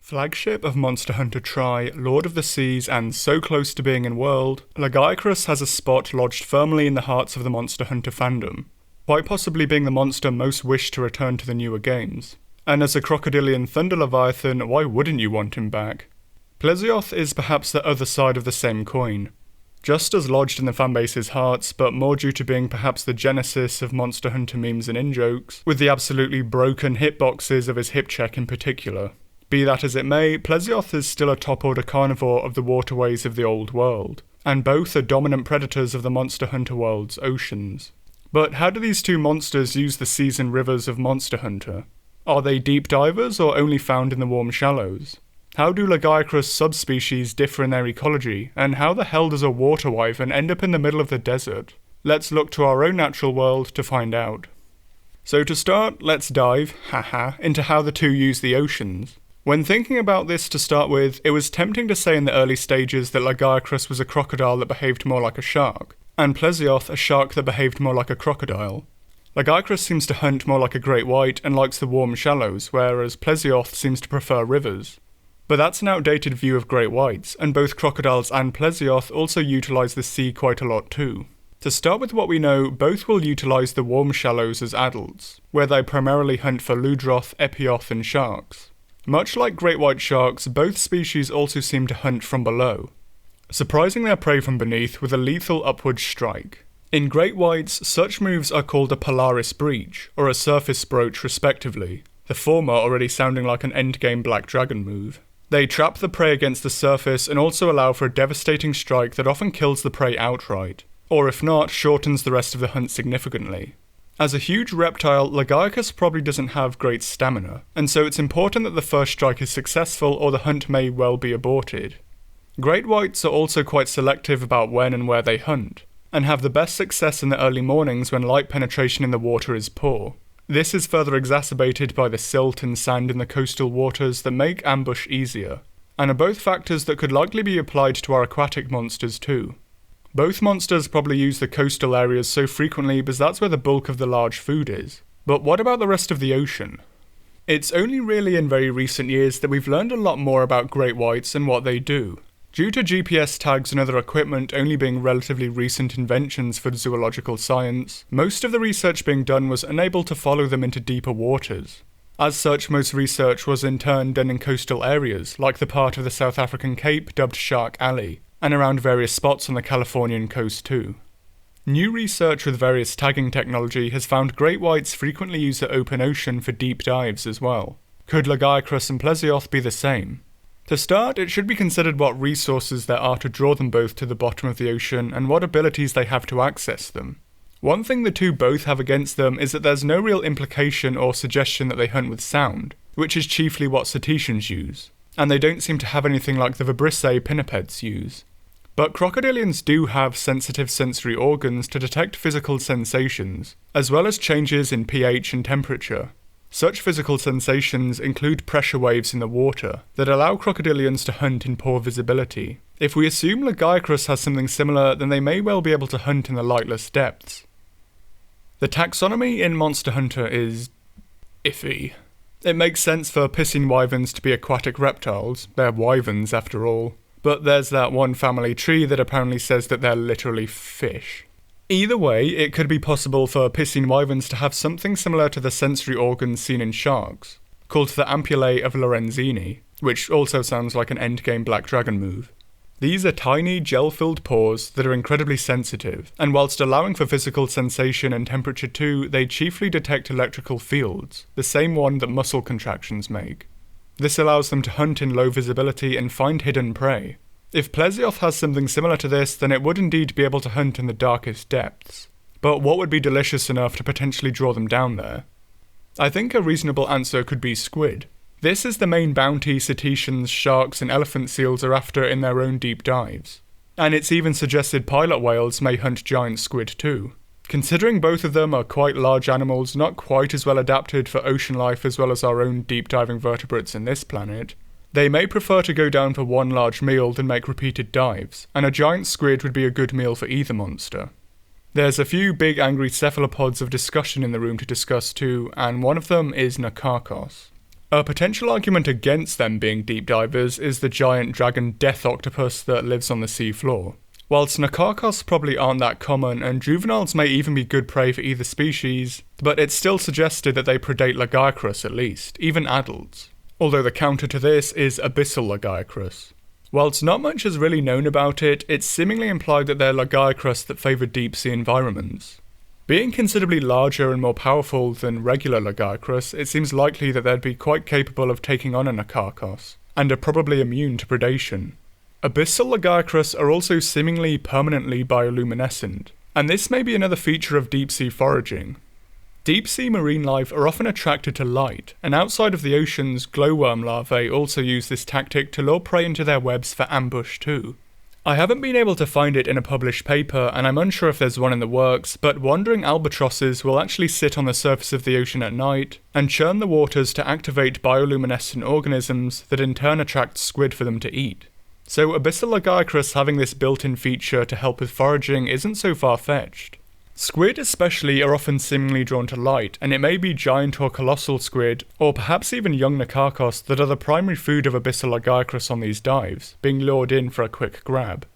Flagship of Monster Hunter Tri, Lord of the Seas, and so close to being in world, Lagiacrus has a spot lodged firmly in the hearts of the Monster Hunter fandom, quite possibly being the monster most wished to return to the newer games. And as a crocodilian thunder leviathan, why wouldn't you want him back? Plesioth is perhaps the other side of the same coin. Just as lodged in the fanbase's hearts, but more due to being perhaps the genesis of Monster Hunter memes and in-jokes, with the absolutely broken hitboxes of his hip check in particular. Be that as it may, Plesioth is still a top-order carnivore of the waterways of the old world, and both are dominant predators of the Monster Hunter world's oceans. But how do these two monsters use the seas and rivers of Monster Hunter? Are they deep divers or only found in the warm shallows? How do Lagiacrus subspecies differ in their ecology, and how the hell does a water wyvern end up in the middle of the desert? Let's look to our own natural world to find out. So to start, let's dive, into how the two use the oceans. When thinking about this to start with, it was tempting to say in the early stages that Lagiacrus was a crocodile that behaved more like a shark, and Plesioth a shark that behaved more like a crocodile. Lagiacrus seems to hunt more like a great white and likes the warm shallows, whereas Plesioth seems to prefer rivers. But that's an outdated view of great whites, and both crocodiles and Plesioth also utilise the sea quite a lot too. To start with what we know, both will utilise the warm shallows as adults, where they primarily hunt for ludroth, epioth and sharks. Much like great white sharks, both species also seem to hunt from below, surprising their prey from beneath with a lethal upward strike. In great whites, such moves are called a Polaris breach, or a surface broach respectively, the former already sounding like an endgame Black Dragon move. They trap the prey against the surface and also allow for a devastating strike that often kills the prey outright, or if not, shortens the rest of the hunt significantly. As a huge reptile, Lagiacrus probably doesn't have great stamina, and so it's important that the first strike is successful or the hunt may well be aborted. Great whites are also quite selective about when and where they hunt, and have the best success in the early mornings when light penetration in the water is poor. This is further exacerbated by the silt and sand in the coastal waters that make ambush easier, and are both factors that could likely be applied to our aquatic monsters too. Both monsters probably use the coastal areas so frequently because that's where the bulk of the large food is. But what about the rest of the ocean? It's only really in very recent years that we've learned a lot more about great whites and what they do. Due to GPS tags and other equipment only being relatively recent inventions for zoological science, most of the research being done was unable to follow them into deeper waters. As such, most research was in turn done in coastal areas, like the part of the South African Cape dubbed Shark Alley, and around various spots on the Californian coast too. New research with various tagging technology has found great whites frequently use the open ocean for deep dives as well. Could Lagiacrus and Plesioth be the same? To start, it should be considered what resources there are to draw them both to the bottom of the ocean and what abilities they have to access them. One thing the two both have against them is that there's no real implication or suggestion that they hunt with sound, which is chiefly what cetaceans use, and they don't seem to have anything like the vibrissae pinnipeds use. But crocodilians do have sensitive sensory organs to detect physical sensations, as well as changes in pH and temperature. Such physical sensations include pressure waves in the water that allow crocodilians to hunt in poor visibility. If we assume Lagiacrus has something similar, then they may well be able to hunt in the lightless depths. The taxonomy in Monster Hunter is iffy. It makes sense for piscine wyverns to be aquatic reptiles, they're wyverns after all. But there's that one family tree that apparently says that they're literally fish. Either way, it could be possible for piscine wyverns to have something similar to the sensory organs seen in sharks, called the ampullae of Lorenzini, which also sounds like an endgame Black Dragon move. These are tiny, gel-filled pores that are incredibly sensitive, and whilst allowing for physical sensation and temperature too, they chiefly detect electrical fields, the same one that muscle contractions make. This allows them to hunt in low visibility and find hidden prey. If Plesioth has something similar to this, then it would indeed be able to hunt in the darkest depths. But what would be delicious enough to potentially draw them down there? I think a reasonable answer could be squid. This is the main bounty cetaceans, sharks and elephant seals are after in their own deep dives. And it's even suggested pilot whales may hunt giant squid too. Considering both of them are quite large animals, not quite as well adapted for ocean life as well as our own deep diving vertebrates in this planet, they may prefer to go down for one large meal than make repeated dives, and a giant squid would be a good meal for either monster. There's a few big angry cephalopods of discussion in the room to discuss too, and one of them is Lagiacrus. A potential argument against them being deep divers is the giant dragon death octopus that lives on the seafloor. Whilst Lagiacrus probably aren't that common, and juveniles may even be good prey for either species, but it's still suggested that they predate Lagiacrus at least, even adults. Although the counter to this is abyssal Lagiacrus. Whilst not much is really known about it, it's seemingly implied that they're Lagiacrus that favour deep sea environments. Being considerably larger and more powerful than regular Lagiacrus, it seems likely that they'd be quite capable of taking on a Lagiacrus, and are probably immune to predation. Abyssal Lagiacrus are also seemingly permanently bioluminescent, and this may be another feature of deep-sea foraging. Deep-sea marine life are often attracted to light, and outside of the oceans, glowworm larvae also use this tactic to lure prey into their webs for ambush too. I haven't been able to find it in a published paper, and I'm unsure if there's one in the works, but wandering albatrosses will actually sit on the surface of the ocean at night and churn the waters to activate bioluminescent organisms that in turn attract squid for them to eat. So abyssal Lagiacrus having this built-in feature to help with foraging isn't so far-fetched. Squid especially are often seemingly drawn to light, and it may be giant or colossal squid, or perhaps even young Lagiacrus that are the primary food of abyssal Lagiacrus on these dives, being lured in for a quick grab.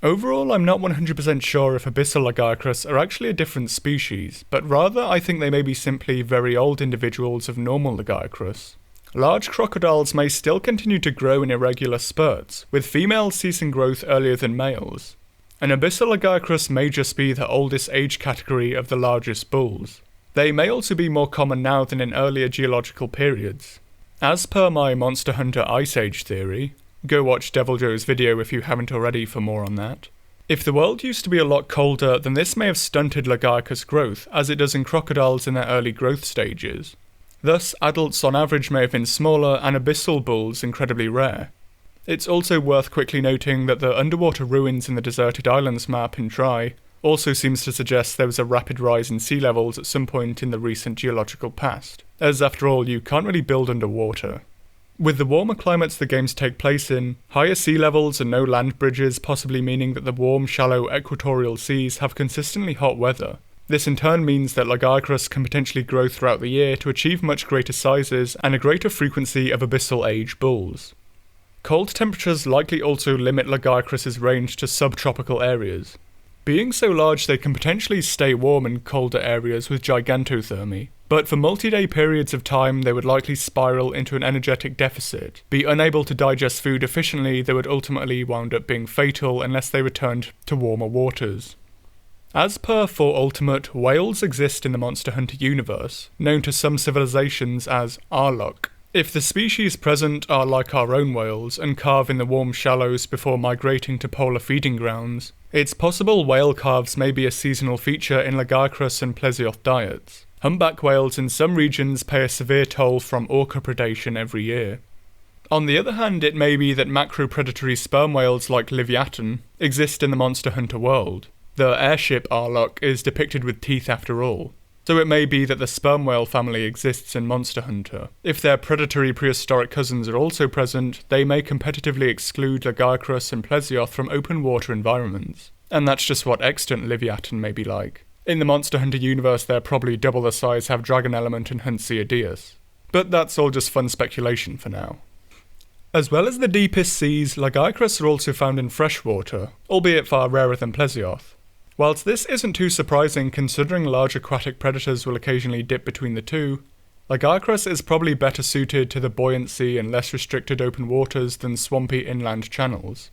Overall, I'm not 100% sure if abyssal Lagiacrus are actually a different species, but rather I think they may be simply very old individuals of normal Lagiacrus. Large crocodiles may still continue to grow in irregular spurts, with females ceasing growth earlier than males. An abyssal Lagiacrus may just be the oldest age category of the largest bulls. They may also be more common now than in earlier geological periods. As per my Monster Hunter Ice Age theory, go watch Devil Joe's video if you haven't already for more on that. If the world used to be a lot colder, then this may have stunted Lagiacrus growth, as it does in crocodiles in their early growth stages. Thus, adults on average may have been smaller and abyssal bulls incredibly rare. It's also worth quickly noting that the underwater ruins in the deserted islands map in Try also seems to suggest there was a rapid rise in sea levels at some point in the recent geological past, as after all you can't really build underwater. With the warmer climates the games take place in, higher sea levels and no land bridges possibly meaning that the warm, shallow equatorial seas have consistently hot weather. This in turn means that Lagiacrus can potentially grow throughout the year to achieve much greater sizes and a greater frequency of abyssal age bulls. Cold temperatures likely also limit Lagiacrus's range to subtropical areas. Being so large they can potentially stay warm in colder areas with gigantothermy, but for multi-day periods of time they would likely spiral into an energetic deficit, be unable to digest food efficiently that would ultimately wind up being fatal unless they returned to warmer waters. As per 4 Ultimate, whales exist in the Monster Hunter universe, known to some civilizations as Arlok. If the species present are like our own whales and carve in the warm shallows before migrating to polar feeding grounds, it's possible whale calves may be a seasonal feature in Lagiacrus and Plesioth diets. Humpback whales in some regions pay a severe toll from orca predation every year. On the other hand, it may be that macro-predatory sperm whales like Leviathan exist in the Monster Hunter world. The airship Arlok is depicted with teeth after all. So it may be that the sperm whale family exists in Monster Hunter. If their predatory prehistoric cousins are also present, they may competitively exclude Lagiacrus and Plesioth from open water environments. And that's just what extant Leviathan may be like. In the Monster Hunter universe they're probably double the size, have dragon element and hunt Ceodeus. But that's all just fun speculation for now. As well as the deepest seas, Lagiacrus are also found in freshwater, albeit far rarer than Plesioth. Whilst this isn't too surprising considering large aquatic predators will occasionally dip between the two, Lagiacrus is probably better suited to the buoyancy and less restricted open waters than swampy inland channels.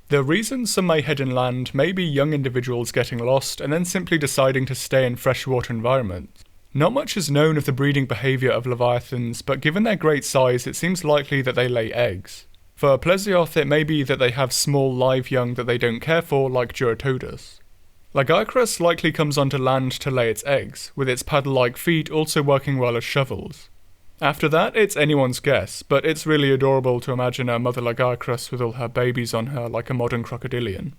The reason some may head inland may be young individuals getting lost and then simply deciding to stay in freshwater environments. Not much is known of the breeding behaviour of leviathans, but given their great size it seems likely that they lay eggs. For Plesioth it may be that they have small live young that they don't care for like Duratodus. Lagiacrus likely comes onto land to lay its eggs, with its paddle-like feet also working well as shovels. After that, it's anyone's guess, but it's really adorable to imagine a mother Lagiacrus with all her babies on her like a modern crocodilian.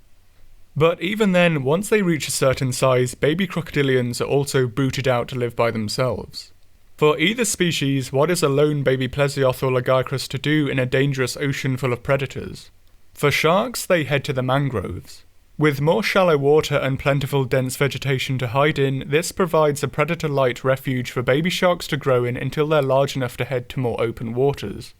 But even then, once they reach a certain size, baby crocodilians are also booted out to live by themselves. For either species, what is a lone baby Plesioth or Lagiacrus to do in a dangerous ocean full of predators? For sharks, they head to the mangroves. With more shallow water and plentiful dense vegetation to hide in, this provides a predator-light refuge for baby sharks to grow in until they're large enough to head to more open waters.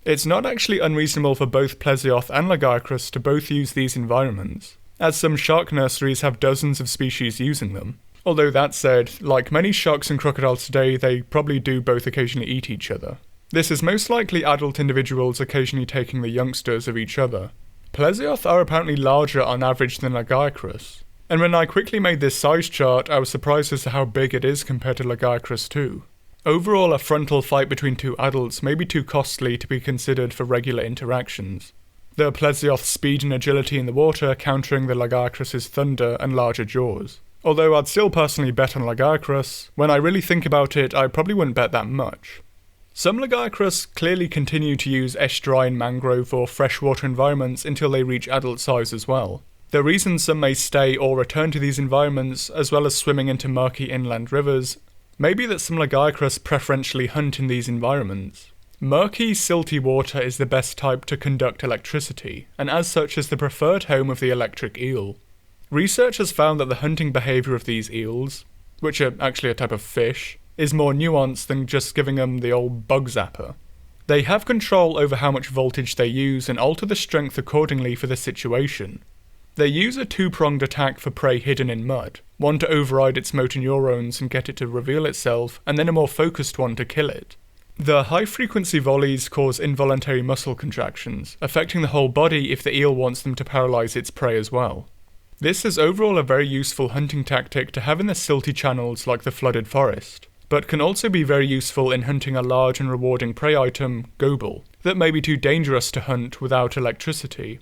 It's not actually unreasonable for both Plesioth and Lagiacrus to both use these environments, as some shark nurseries have dozens of species using them. Although that said, like many sharks and crocodiles today, they probably do both occasionally eat each other. This is most likely adult individuals occasionally taking the youngsters of each other. Plesioth are apparently larger on average than Lagiacrus, and when I quickly made this size chart, I was surprised as to how big it is compared to Lagiacrus too. Overall, a frontal fight between two adults may be too costly to be considered for regular interactions. The Plesioth's speed and agility in the water countering the Lagiacrus's thunder and larger jaws. Although I'd still personally bet on Lagiacrus, when I really think about it, I probably wouldn't bet that much. Some Lagiacrus clearly continue to use estuarine, mangrove or freshwater environments until they reach adult size as well. The reason some may stay or return to these environments, as well as swimming into murky inland rivers, may be that some Lagiacrus preferentially hunt in these environments. Murky, silty water is the best type to conduct electricity, and as such is the preferred home of the electric eel. Research has found that the hunting behaviour of these eels, which are actually a type of fish, is more nuanced than just giving them the old bug zapper. They have control over how much voltage they use and alter the strength accordingly for the situation. They use a two-pronged attack for prey hidden in mud, one to override its motor neurons and get it to reveal itself, and then a more focused one to kill it. The high-frequency volleys cause involuntary muscle contractions, affecting the whole body if the eel wants them to paralyse its prey as well. This is overall a very useful hunting tactic to have in the silty channels like the flooded forest, but can also be very useful in hunting a large and rewarding prey item, goble, that may be too dangerous to hunt without electricity.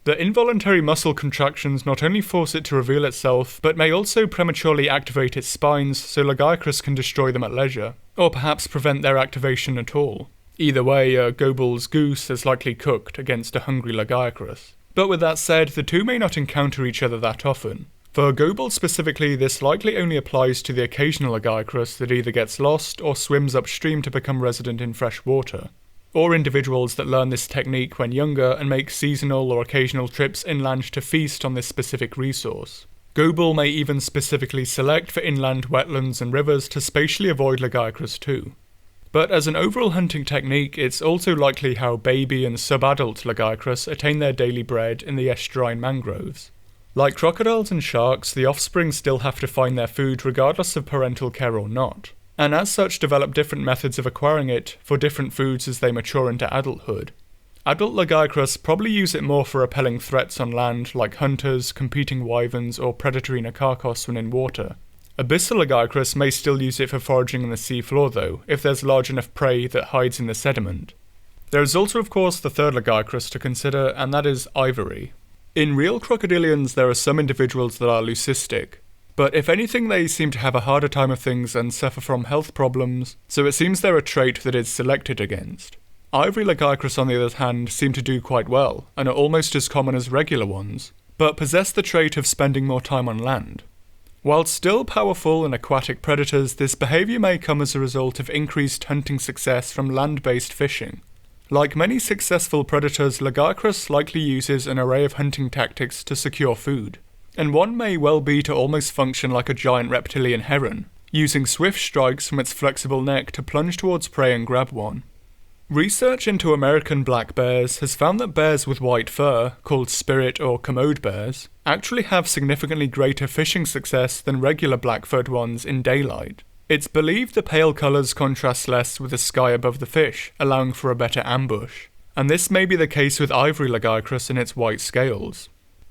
The involuntary muscle contractions not only force it to reveal itself, but may also prematurely activate its spines so Lagiacrus can destroy them at leisure, or perhaps prevent their activation at all. Either way, a goble's goose is likely cooked against a hungry Lagiacrus. But with that said, the two may not encounter each other that often. For goble specifically, this likely only applies to the occasional Lagiacrus that either gets lost or swims upstream to become resident in fresh water, or individuals that learn this technique when younger and make seasonal or occasional trips inland to feast on this specific resource. Goble may even specifically select for inland wetlands and rivers to spatially avoid Lagiacrus too. But as an overall hunting technique, it's also likely how baby and sub-adult Lagiacrus attain their daily bread in the estuarine mangroves. Like crocodiles and sharks, the offspring still have to find their food regardless of parental care or not, and as such develop different methods of acquiring it for different foods as they mature into adulthood. Adult Lagiacrus probably use it more for repelling threats on land like hunters, competing wyverns or predatory Ecology when in water. Abyssal Lagiacrus may still use it for foraging on the seafloor though, if there's large enough prey that hides in the sediment. There is also of course the third Lagiacrus to consider, and that is ivory. In real crocodilians there are some individuals that are leucistic, but if anything they seem to have a harder time of things and suffer from health problems, so it seems they're a trait that is selected against. Ivory Legicus on the other hand seem to do quite well, and are almost as common as regular ones, but possess the trait of spending more time on land. While still powerful and aquatic predators, this behaviour may come as a result of increased hunting success from land-based fishing. Like many successful predators, Lagiacrus likely uses an array of hunting tactics to secure food, and one may well be to almost function like a giant reptilian heron, using swift strikes from its flexible neck to plunge towards prey and grab one. Research into American black bears has found that bears with white fur, called spirit or commode bears, actually have significantly greater fishing success than regular black-furred ones in daylight. It's believed the pale colours contrast less with the sky above the fish, allowing for a better ambush, and this may be the case with Ivory Legicus and its white scales.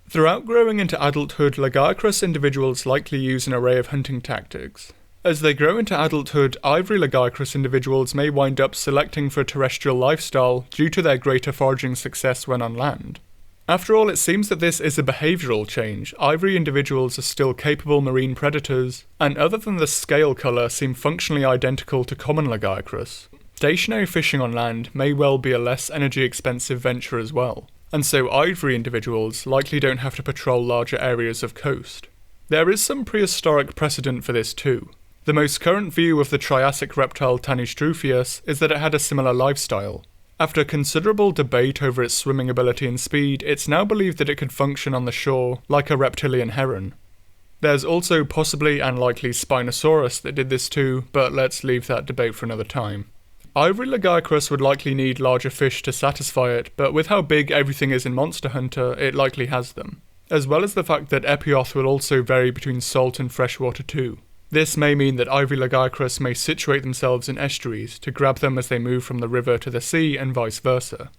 Throughout growing into adulthood, Lagiacrus individuals likely use an array of hunting tactics. As they grow into adulthood, Ivory Legicus individuals may wind up selecting for a terrestrial lifestyle due to their greater foraging success when on land. After all, it seems that this is a behavioural change. Ivory individuals are still capable marine predators, and other than the scale colour seem functionally identical to common Lagiacrus. Stationary fishing on land may well be a less energy expensive venture as well, and so Ivory individuals likely don't have to patrol larger areas of coast. There is some prehistoric precedent for this too. The most current view of the Triassic reptile Tanystropheus is that it had a similar lifestyle. After considerable debate over its swimming ability and speed, it's now believed that it could function on the shore like a reptilian heron. There's also possibly and likely Spinosaurus that did this too, but let's leave that debate for another time. Ivory Legicus would likely need larger fish to satisfy it, but with how big everything is in Monster Hunter, it likely has them. As well as the fact that Plesioth will also vary between salt and freshwater too. This may mean that Ivory Legicus may situate themselves in estuaries to grab them as they move from the river to the sea and vice versa.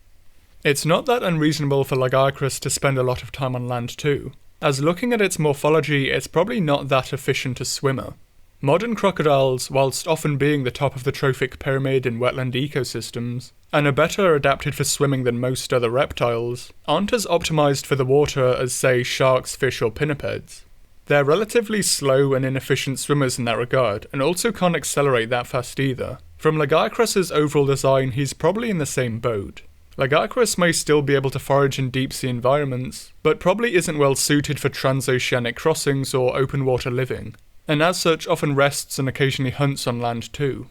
It's not that unreasonable for Lagiacrus to spend a lot of time on land too, as looking at its morphology, it's probably not that efficient a swimmer. Modern crocodiles, whilst often being the top of the trophic pyramid in wetland ecosystems, and are better adapted for swimming than most other reptiles, aren't as optimised for the water as, say, sharks, fish or pinnipeds. They're relatively slow and inefficient swimmers in that regard, and also can't accelerate that fast either. From Lagiacrus's overall design, he's probably in the same boat. Lagiacrus may still be able to forage in deep-sea environments, but probably isn't well suited for transoceanic crossings or open water living, and as such often rests and occasionally hunts on land too.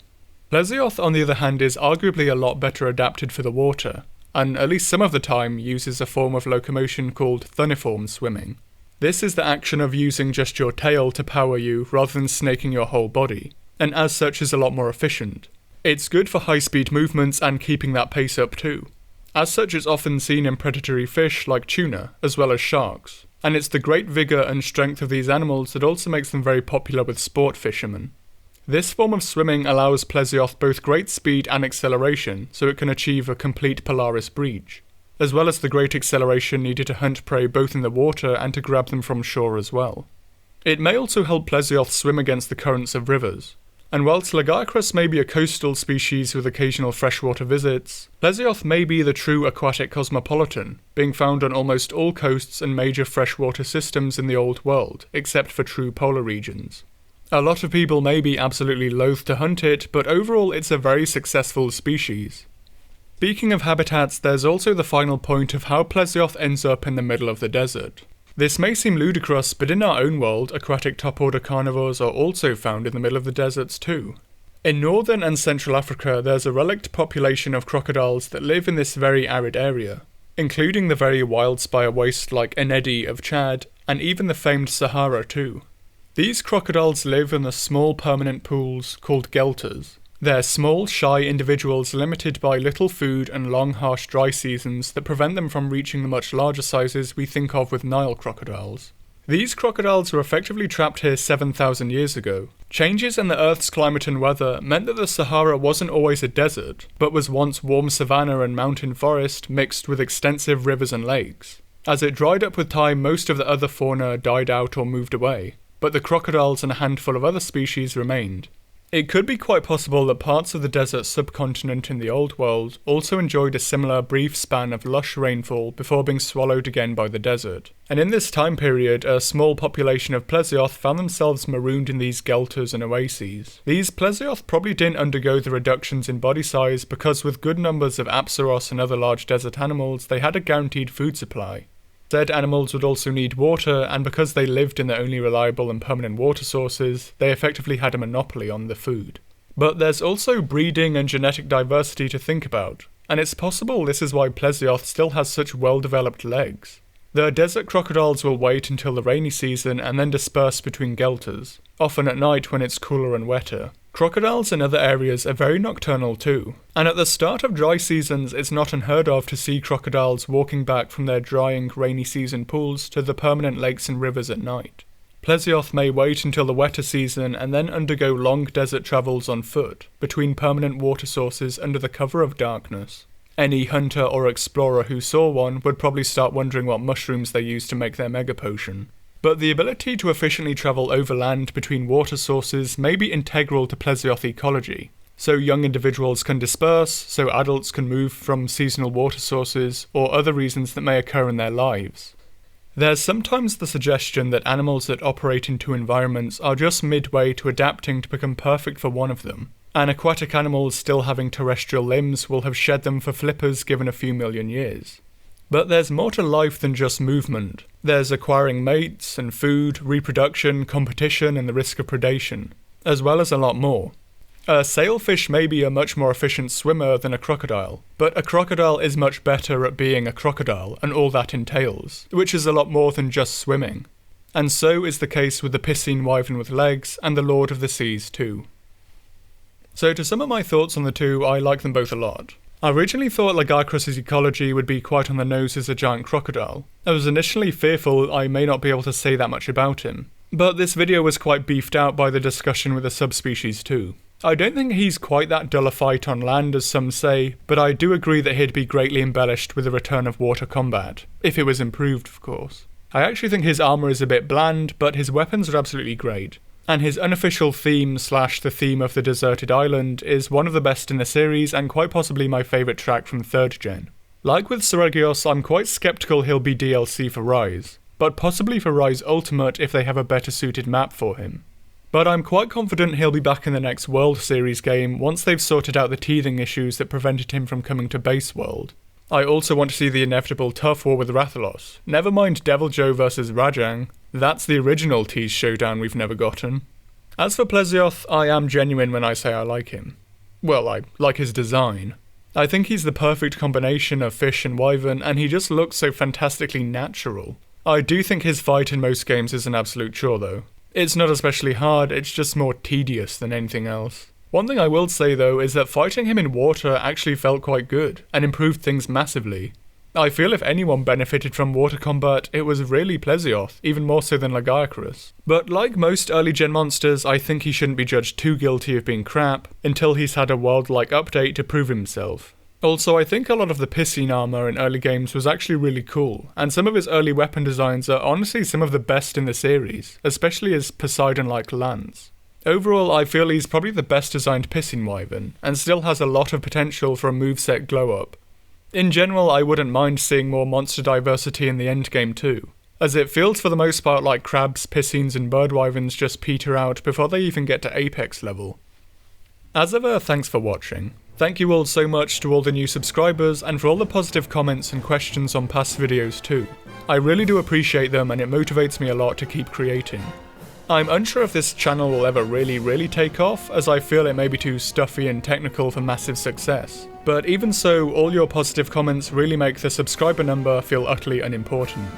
Plesioth, on the other hand, is arguably a lot better adapted for the water, and at least some of the time uses a form of locomotion called thunniform swimming. This is the action of using just your tail to power you rather than snaking your whole body, and as such is a lot more efficient. It's good for high-speed movements and keeping that pace up too. As such, it's often seen in predatory fish like tuna, as well as sharks, and it's the great vigour and strength of these animals that also makes them very popular with sport fishermen. This form of swimming allows Plesioth both great speed and acceleration, so it can achieve a complete Polaris breach, as well as the great acceleration needed to hunt prey both in the water and to grab them from shore as well. It may also help Plesioth swim against the currents of rivers, and whilst Lagiacrus may be a coastal species with occasional freshwater visits, Plesioth may be the true aquatic cosmopolitan, being found on almost all coasts and major freshwater systems in the Old World, except for true polar regions. A lot of people may be absolutely loath to hunt it, but overall it's a very successful species. Speaking of habitats, there's also the final point of how Plesioth ends up in the middle of the desert. This may seem ludicrous, but in our own world, aquatic top-order carnivores are also found in the middle of the deserts too. In northern and central Africa, there's a relict population of crocodiles that live in this very arid area, including the very wildspire waste like Enedi of Chad, and even the famed Sahara too. These crocodiles live in the small permanent pools called gelters. They're small, shy individuals limited by little food and long, harsh dry seasons that prevent them from reaching the much larger sizes we think of with Nile crocodiles. These crocodiles were effectively trapped here 7,000 years ago. Changes in the Earth's climate and weather meant that the Sahara wasn't always a desert, but was once warm savanna and mountain forest mixed with extensive rivers and lakes. As it dried up with time, most of the other fauna died out or moved away, but the crocodiles and a handful of other species remained. It could be quite possible that parts of the desert subcontinent in the Old World also enjoyed a similar brief span of lush rainfall before being swallowed again by the desert. And in this time period, a small population of Plesioth found themselves marooned in these gelters and oases. These Plesioth probably didn't undergo the reductions in body size because with good numbers of Apsaros and other large desert animals, they had a guaranteed food supply. Said animals would also need water, and because they lived in the only reliable and permanent water sources, they effectively had a monopoly on the food. But there's also breeding and genetic diversity to think about, and it's possible this is why Plesioth still has such well-developed legs. The desert crocodiles will wait until the rainy season and then disperse between gelters, often at night when it's cooler and wetter. Crocodiles in other areas are very nocturnal too, and at the start of dry seasons it's not unheard of to see crocodiles walking back from their drying rainy season pools to the permanent lakes and rivers at night. Plesioth may wait until the wetter season and then undergo long desert travels on foot, between permanent water sources under the cover of darkness. Any hunter or explorer who saw one would probably start wondering what mushrooms they use to make their mega potion. But the ability to efficiently travel overland between water sources may be integral to Plesioth ecology, so young individuals can disperse, so adults can move from seasonal water sources, or other reasons that may occur in their lives. There's sometimes the suggestion that animals that operate in two environments are just midway to adapting to become perfect for one of them, and aquatic animals still having terrestrial limbs will have shed them for flippers given a few million years. But there's more to life than just movement. There's acquiring mates and food, reproduction, competition and the risk of predation, as well as a lot more. A sailfish may be a much more efficient swimmer than a crocodile, but a crocodile is much better at being a crocodile and all that entails, which is a lot more than just swimming. And so is the case with the piscine wyvern with legs and the Lord of the Seas too. So to sum up my thoughts on the two, I like them both a lot. I originally thought Lagiacrus' ecology would be quite on the nose as a giant crocodile. I was initially fearful I may not be able to say that much about him, but this video was quite beefed out by the discussion with the subspecies too. I don't think he's quite that dull a fight on land as some say, but I do agree that he'd be greatly embellished with the return of water combat, if it was improved of course. I actually think his armour is a bit bland, but his weapons are absolutely great. And his unofficial theme / the theme of the deserted island is one of the best in the series and quite possibly my favourite track from 3rd gen. Like with Lagiacrus, I'm quite skeptical he'll be DLC for Rise, but possibly for Rise Ultimate if they have a better suited map for him. But I'm quite confident he'll be back in the next World Series game once they've sorted out the teething issues that prevented him from coming to Base World. I also want to see the inevitable tough war with Rathalos. Never mind Devil Joe vs Rajang, that's the original tease showdown we've never gotten. As for Plesioth, I am genuine when I say I like him. Well, I like his design. I think he's the perfect combination of fish and wyvern, and he just looks so fantastically natural. I do think his fight in most games is an absolute chore though. It's not especially hard, it's just more tedious than anything else. One thing I will say though is that fighting him in water actually felt quite good, and improved things massively. I feel if anyone benefited from water combat, it was really Plesioth, even more so than Lagiacrus. But like most early gen monsters, I think he shouldn't be judged too guilty of being crap, until he's had a world-like update to prove himself. Also, I think a lot of the piscine armour in early games was actually really cool, and some of his early weapon designs are honestly some of the best in the series, especially his Poseidon-like lance. Overall, I feel he's probably the best designed piscine wyvern, and still has a lot of potential for a moveset glow-up. In general, I wouldn't mind seeing more monster diversity in the endgame too, as it feels for the most part like crabs, piscines and bird wyverns just peter out before they even get to apex level. As ever, thanks for watching. Thank you all so much to all the new subscribers and for all the positive comments and questions on past videos too. I really do appreciate them and it motivates me a lot to keep creating. I'm unsure if this channel will ever really take off, as I feel it may be too stuffy and technical for massive success. But even so, all your positive comments really make the subscriber number feel utterly unimportant.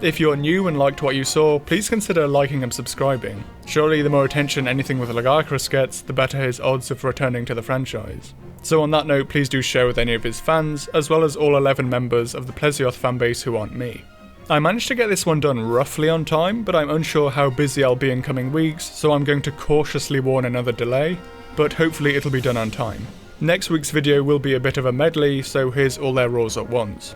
If you're new and liked what you saw, please consider liking and subscribing. Surely the more attention anything with Lagiacrus gets, the better his odds of returning to the franchise. So on that note, please do share with any of his fans, as well as all 11 members of the Plesioth fanbase who aren't me. I managed to get this one done roughly on time, but I'm unsure how busy I'll be in coming weeks, so I'm going to cautiously warn another delay, but hopefully it'll be done on time. Next week's video will be a bit of a medley, so here's all their roars at once.